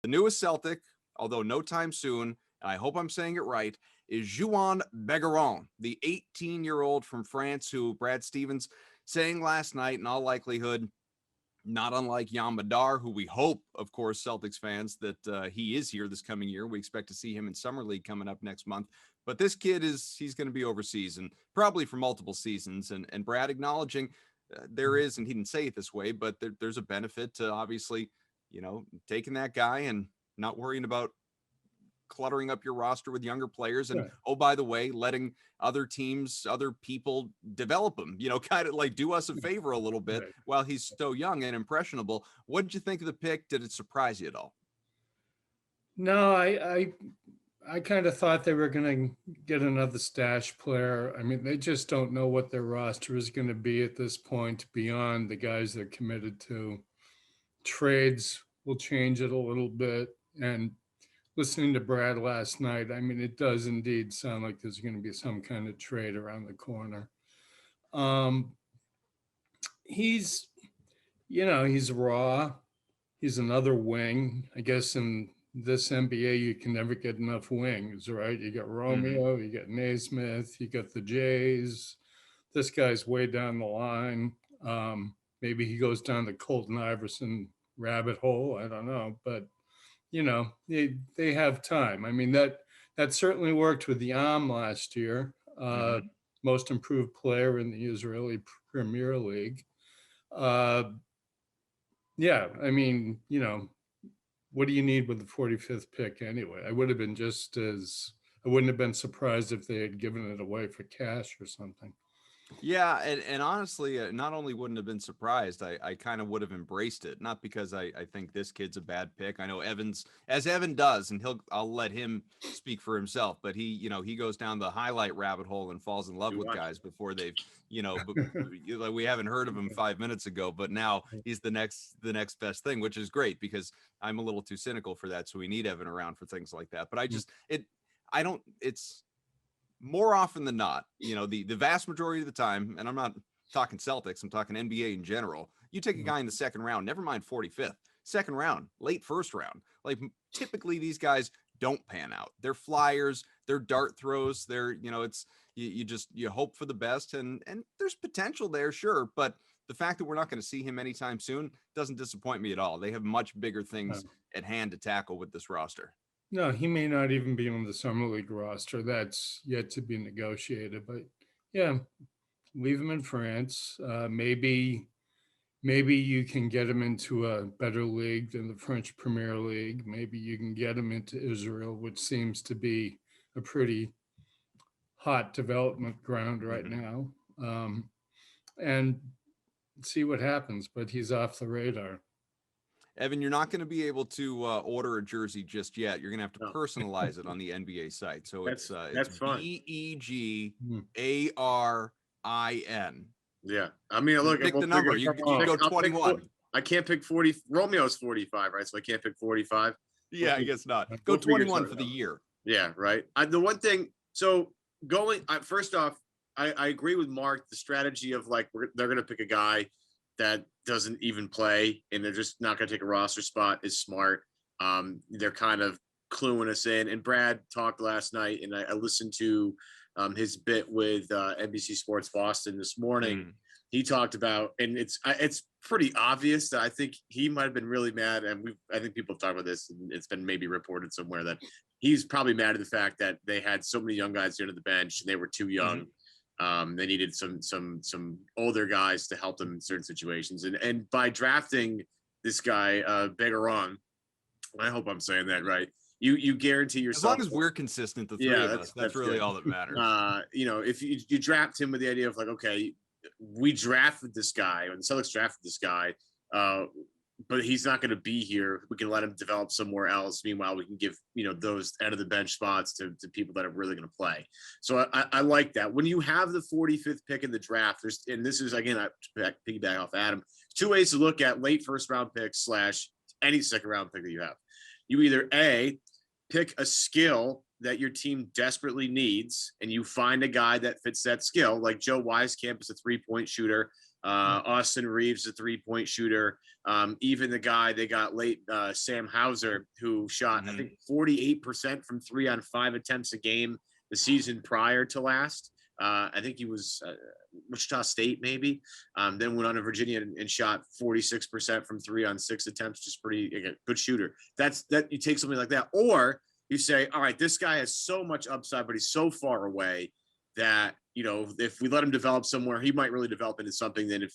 The newest Celtic, although no time soon, and I hope I'm saying it right, is Juwan Begarin, the 18-year-old from France who Brad Stevens saying last night, in all likelihood, not unlike Jan Madar, who we hope, of course, Celtics fans, that he is here this coming year. We expect to see him in Summer League coming up next month. But this kid he's going to be overseas and probably for multiple seasons. And Brad acknowledging there is, and he didn't say it this way, but there's a benefit to obviously, taking that guy and not worrying about cluttering up your roster with younger players and oh, by the way, letting other teams, other people develop him, kind of like do us a favor a little bit while he's so young and impressionable. What did you think of the pick? Did it surprise you at all? No, I kind of thought they were going to get another stash player. I mean, they just don't know what their roster is going to be at this point beyond the guys they're committed to. Trades will change it a little bit. And listening to Brad last night, I mean, it does indeed sound like there's going to be some kind of trade around the corner. He's, he's raw. He's another wing. I guess in this NBA, you can never get enough wings, right? You got Romeo, you got Naismith, you got the Jays. This guy's way down the line. Maybe he goes down the Colton Iverson rabbit hole. I don't know, but they have time. I mean, that certainly worked with Yam last year, most improved player in the Israeli Premier League. Yeah, I mean, what do you need with the 45th pick anyway? I wouldn't have been surprised if they had given it away for cash or something. Yeah, and honestly, not only wouldn't have been surprised, I kind of would have embraced it. Not because I think this kid's a bad pick. I know as Evan does, and I'll let him speak for himself. But he goes down the highlight rabbit hole and falls in love with guys before they've, like we haven't heard of him 5 minutes ago, but now he's the next best thing, which is great because I'm a little too cynical for that. So we need Evan around for things like that. But it's more often than not, the vast majority of the time, and I'm not talking Celtics, I'm talking NBA in general, you take a guy in the second round, never mind 45th, second round, late first round. Like typically these guys don't pan out. They're flyers, they're dart throws, they're, it's you hope for the best and there's potential there, sure, but the fact that we're not going to see him anytime soon doesn't disappoint me at all. They have much bigger things at hand to tackle with this roster. No, he may not even be on the Summer League roster. That's yet to be negotiated. But yeah, leave him in France. Maybe you can get him into a better league than the French Premier League. Maybe you can get him into Israel, which seems to be a pretty hot development ground right now. And see what happens. But he's off the radar. Evan, you're not going to be able to order a jersey just yet. You're going to have to personalize it on the NBA site. So it's Begarin. Yeah, I mean, look, pick the number. You go 21. I can't pick 40. Romeo's 45, right? So I can't pick 45. Yeah, I guess not. Go 21 for the year. Yeah, right. The one thing. So first off, I agree with Mark. The strategy of like they're going to pick a guy that doesn't even play and they're just not going to take a roster spot is smart. They're kind of cluing us in. And Brad talked last night, and I listened to his bit with NBC Sports Boston this morning. He talked about, and it's pretty obvious that I think he might have been really mad. And I think people have talked about this, and it's been maybe reported somewhere that he's probably mad at the fact that they had so many young guys under the bench and they were too young. They needed some older guys to help them in certain situations. And by drafting this guy, Begarin, I hope I'm saying that right. You guarantee yourself. As long as we're consistent, the three of us, that's really all that matters. If you draft him with the idea of like, okay, we drafted this guy, or the Celtics drafted this guy, but he's not going to be here. We can let him develop somewhere else. Meanwhile, we can give, those out of the bench spots to people that are really going to play. So I like that. When you have the 45th pick in the draft, and this is, again, I piggyback off Adam, two ways to look at late first round picks / any second round pick that you have. You either A, pick a skill that your team desperately needs, and you find a guy that fits that skill. Like Joe Wieskamp is a 3-point shooter. Austin Reeves, a 3-point shooter. Even the guy they got late, Sam Hauser, who shot, I think, 48% from 3 on 5 attempts a game the season prior to last. I think he was Wichita State, maybe. Then went on to Virginia and shot 46% from 3 on 6 attempts. Just pretty, again, good shooter. That you take something like that, or you say, all right, this guy has so much upside, but he's so far away that, you know, if we let him develop somewhere, he might really develop into something. Then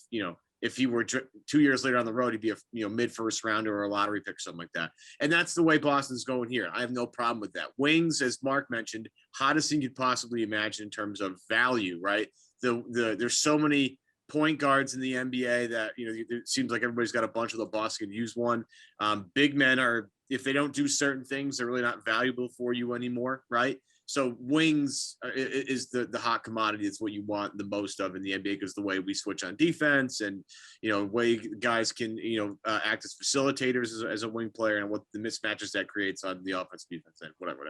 if he were 2 years later on the road, he'd be a mid-first rounder or a lottery pick or something like that. And that's the way Boston's going here. I have no problem with that. Wings, as Mark mentioned, hottest thing you'd possibly imagine in terms of value, right? There's so many point guards in the NBA that, you know, it seems like everybody's got a bunch of the Boston could use one. Big men are, if they don't do certain things, they're really not valuable for you anymore, right? So wings is the hot commodity. It's what you want the most of in the NBA, because the way we switch on defense and, you know, way guys can, you know, act as facilitators as a wing player, and what the mismatches that creates on the offense, defense, and whatever.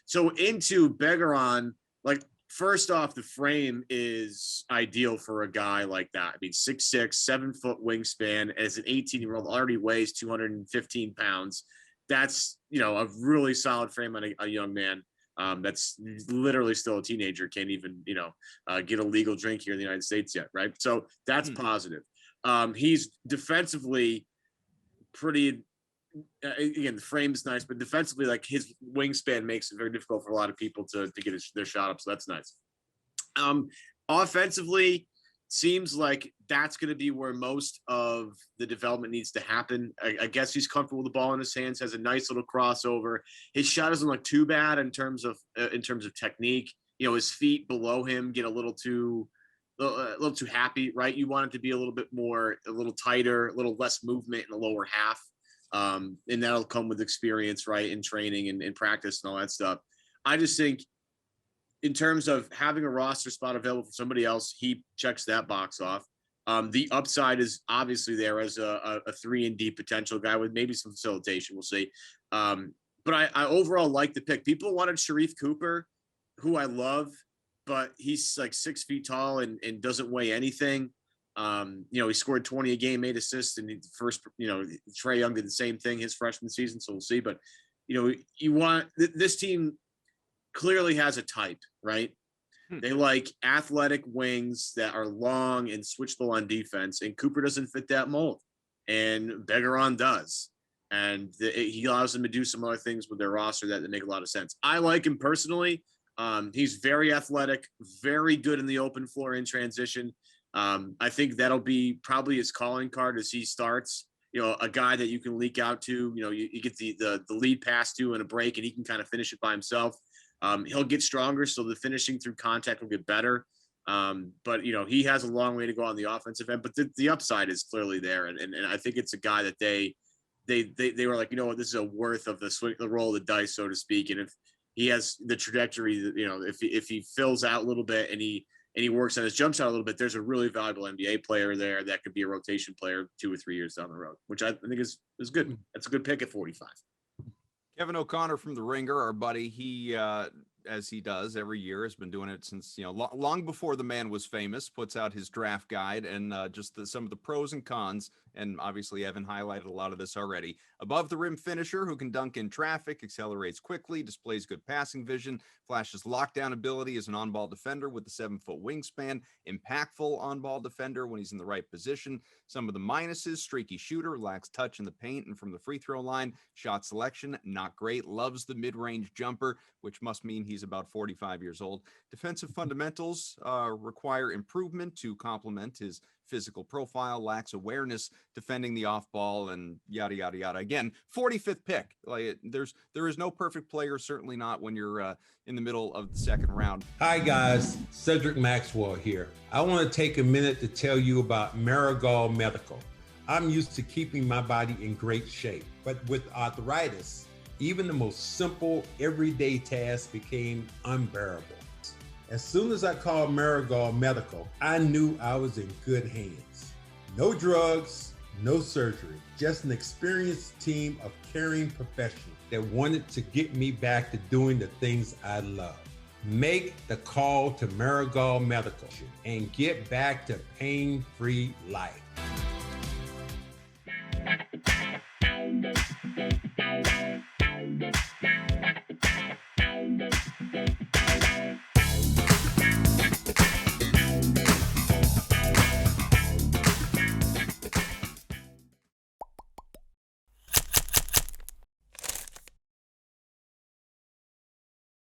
So into Begarin, like, first off, the frame is ideal for a guy like that. I mean, 6'6", 7-foot wingspan, as an 18-year-old, already weighs 215 pounds. That's, you know, a really solid frame on a young man. That's literally still a teenager, can't even, you know, get a legal drink here in the United States yet, right? So that's positive. He's defensively pretty, again, the frame is nice, but defensively, like, his wingspan makes it very difficult for a lot of people to get their shot up, so that's nice. Offensively, seems like that's going to be where most of the development needs to happen. I guess he's comfortable with the ball in his hands, has a nice little crossover. His shot doesn't look too bad in terms of technique. You know, his feet below him get a little too happy, right? You want it to be a little tighter, a little less movement in the lower half. And that'll come with experience, right? In training and practice and all that stuff. I just think, in terms of having a roster spot available for somebody else, he checks that box off. The upside is obviously there as a 3-and-D potential guy with maybe some facilitation. We'll see. But I overall like the pick. People wanted Sharif Cooper, who I love, but he's like 6 feet tall and doesn't weigh anything. You know, he scored 20 a game, 8 assists, and Trae Young did the same thing his freshman season. So we'll see. But, you know, you want this team clearly has a type, right? They like athletic wings that are long and switchable on defense, and Cooper doesn't fit that mold, and Begarin does, and he allows them to do some other things with their roster that make a lot of sense. I like him personally. He's very athletic, very good in the open floor in transition. I think that'll be probably his calling card as he starts. You know, a guy that you can leak out to. You know, you get the lead pass to in a break, and he can kind of finish it by himself. He'll get stronger, so the finishing through contact will get better. But, you know, he has a long way to go on the offensive end, but the upside is clearly there. And I think it's a guy that they were like, you know what, this is a worth of the roll of the dice, so to speak. And if he has the trajectory, you know, if he fills out a little bit and he works on his jump shot a little bit, there's a really valuable NBA player there that could be a rotation player 2 or 3 years down the road, which I think is good. That's a good pick at 45. Kevin O'Connor from The Ringer, our buddy, he, as he does every year, has been doing it since, you know, long before the man was famous, puts out his draft guide and just some of the pros and cons. And obviously, Evan highlighted a lot of this already. Above the rim finisher who can dunk in traffic, accelerates quickly, displays good passing vision, flashes lockdown ability as an on-ball defender with the 7-foot wingspan, impactful on-ball defender when he's in the right position. Some of the minuses: streaky shooter, lacks touch in the paint and from the free throw line, shot selection, not great, loves the mid-range jumper, which must mean he's about 45 years old. Defensive fundamentals require improvement to complement his physical profile, lacks awareness defending the off ball, and yada yada yada. Again, 45th pick. Like, there is no perfect player, certainly not when you're in the middle of the second round. Hi guys, Cedric Maxwell here. I want to take a minute to tell you about Marigold Medical. I'm used to keeping my body in great shape, but with arthritis, even the most simple everyday tasks became unbearable. As soon as I called Marigold Medical, I knew I was in good hands. No drugs, no surgery, just an experienced team of caring professionals that wanted to get me back to doing the things I love. Make the call to Marigold Medical and get back to pain-free life.